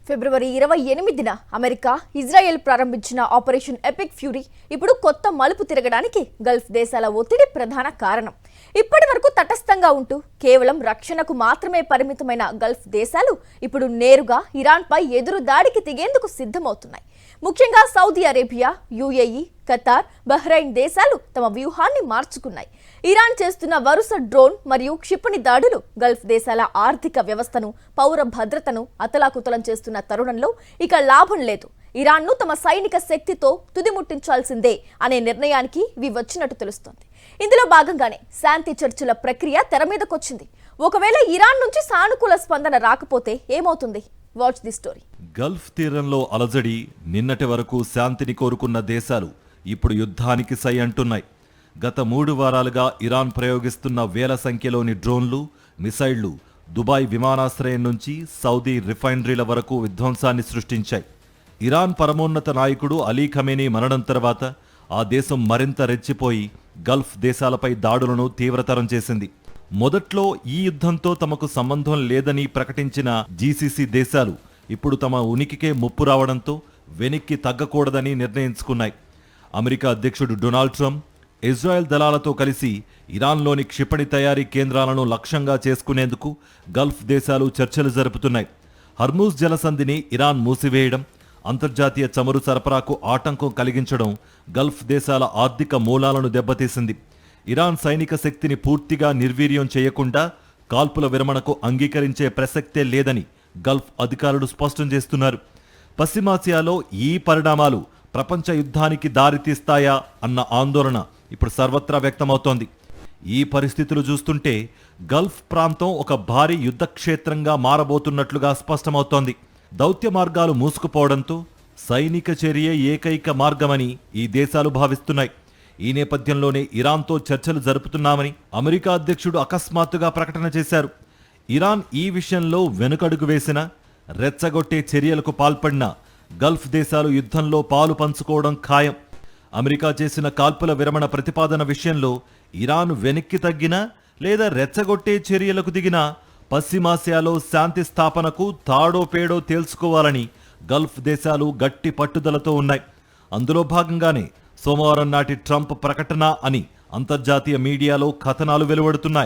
ఫిబ్రవరి 28న America Israel ప్రారంభించిన operation epic fury ఇప్పుడు కొత్త మలుపు తిరగడానికి గల్ఫ్ దేశాల ఒత్తిడి ప్రధాన కారణం. ఇప్పటివరకు తటస్థంగా ఉంటూ కేవలం రక్షణకు మాత్రమే పరిమితమైన గల్ఫ్ దేశాలు ఇప్పుడు నేరుగా ఇరాన్పై ఎదురు దాడికి దిగేందుకు సిద్ధమవుతున్నాయి. ముఖ్యంగా Saudi Arabia, UAE, Qatar, Bahrain దేశాలు తమ వ్యూహాన్ని మార్చుకున్నాయి. ఇరాన్ చేస్తున్న వరుస డ్రోన్ మరియు క్షిపణి దాడులు గల్ఫ్ దేశాల ఆర్థిక వ్యవస్థను, పౌర భద్రతను అతలాకుతలం చేస్తున్న తరుణంలో ఇక లాభం లేదు. ఇరాన్ను తమ సైనిక శక్తితో తుదిముట్టించాల్సిందే అనే నిర్ణయానికి ఇవి వచ్చినట్టు తెలుస్తోంది. ఇందులో భాగంగానే శాంతి చర్చల ప్రక్రియ తెరమీదకొచ్చింది. ఒకవేళ ఇరాన్ నుంచి సానుకూల స్పందన రాకపోతే ఏమవుతుంది? Watch the story. గల్ఫ్ తీరంలో అలజడి, నిన్నటి వరకు శాంతిని కోరుకున్న దేశాలు ఇప్పుడు యుద్ధానికి సై అంటున్నాయి. గత 3 వారాలుగా ఇరాన్ ప్రయోగిస్తున్న వేల సంఖ్యలోని డ్రోన్లు, మిసైళ్లు దుబాయ్ విమానాశ్రయం నుంచి సౌదీ రిఫైనరీల వరకు విధ్వంసాన్ని సృష్టించాయి. ఇరాన్ పరమోన్నత నాయకుడు అలీ ఖమేనీ మరణం తర్వాత ఆ దేశం మరింత రెచ్చిపోయి గల్ఫ్ దేశాలపై దాడులను తీవ్రతరం చేసింది. మొదట్లో ఈ యుద్ధంతో తమకు సంబంధం లేదని ప్రకటించిన జీసీసీ దేశాలు ఇప్పుడు తమ ఉనికికే ముప్పు రావడంతో వెనక్కి తగ్గకూడదని నిర్ణయించుకున్నాయి. అమెరికా అధ్యక్షుడు డొనాల్డ్ ట్రంప్ ఇజ్రాయెల్ దళాలతో కలిసి ఇరాన్లోని క్షిపణి తయారీ కేంద్రాలను లక్ష్యంగా చేసుకునేందుకు గల్ఫ్ దేశాలు చర్చలు జరుపుతున్నాయి. హర్మూజ్ జలసంధిని ఇరాన్ మూసివేయడం, అంతర్జాతీయ చమురు సరఫరాకు ఆటంకం కలిగించడం గల్ఫ్ దేశాల ఆర్థిక మూలాలను దెబ్బతీసింది. ఇరాన్ సైనిక శక్తిని పూర్తిగా నిర్వీర్యం చేయకుండా కాల్పుల విరమణకు అంగీకరించే ప్రసక్తే లేదని గల్ఫ్ అధికారులు స్పష్టం చేస్తున్నారు. పశ్చిమాసియాలో ఈ పరిణామాలు ప్రపంచ యుద్ధానికి దారితీస్తాయా అన్న ఆందోళన ఇప్పుడు సర్వత్రా వ్యక్తమవుతోంది. ఈ పరిస్థితులు చూస్తుంటే గల్ఫ్ ప్రాంతం ఒక భారీ యుద్ధక్షేత్రంగా మారబోతున్నట్లుగా స్పష్టమవుతోంది. దౌత్య మార్గాలు మూసుకుపోవడంతో సైనిక చర్యే ఏకైక మార్గమని ఈ దేశాలు భావిస్తున్నాయి. ఈ నేపథ్యంలోనే ఇరాన్తో చర్చలు జరుపుతున్నామని అమెరికా అధ్యక్షుడు అకస్మాత్తుగా ప్రకటన చేశారు. ఇరాన్ ఈ విషయంలో వెనుకడుగు వేసిన, రెచ్చగొట్టే చర్యలకు పాల్పడిన గల్ఫ్ దేశాలు యుద్ధంలో పాలు పంచుకోవడం ఖాయం. అమెరికా చేసిన కాల్పుల విరమణ ప్రతిపాదన విషయంలో ఇరాన్ వెనక్కి తగ్గినా లేదా రెచ్చగొట్టే చర్యలకు దిగినా పశ్చిమాసియాలో శాంతి స్థాపనకు తాడో పేడో తేల్చుకోవాలని గల్ఫ్ దేశాలు గట్టి పట్టుదలతో ఉన్నాయి. అందులో భాగంగానే సోమవారం నాటి ట్రంప్ ప్రకటన అని అంతర్జాతీయ మీడియాలో కథనాలు వెలువడుతున్నాయి.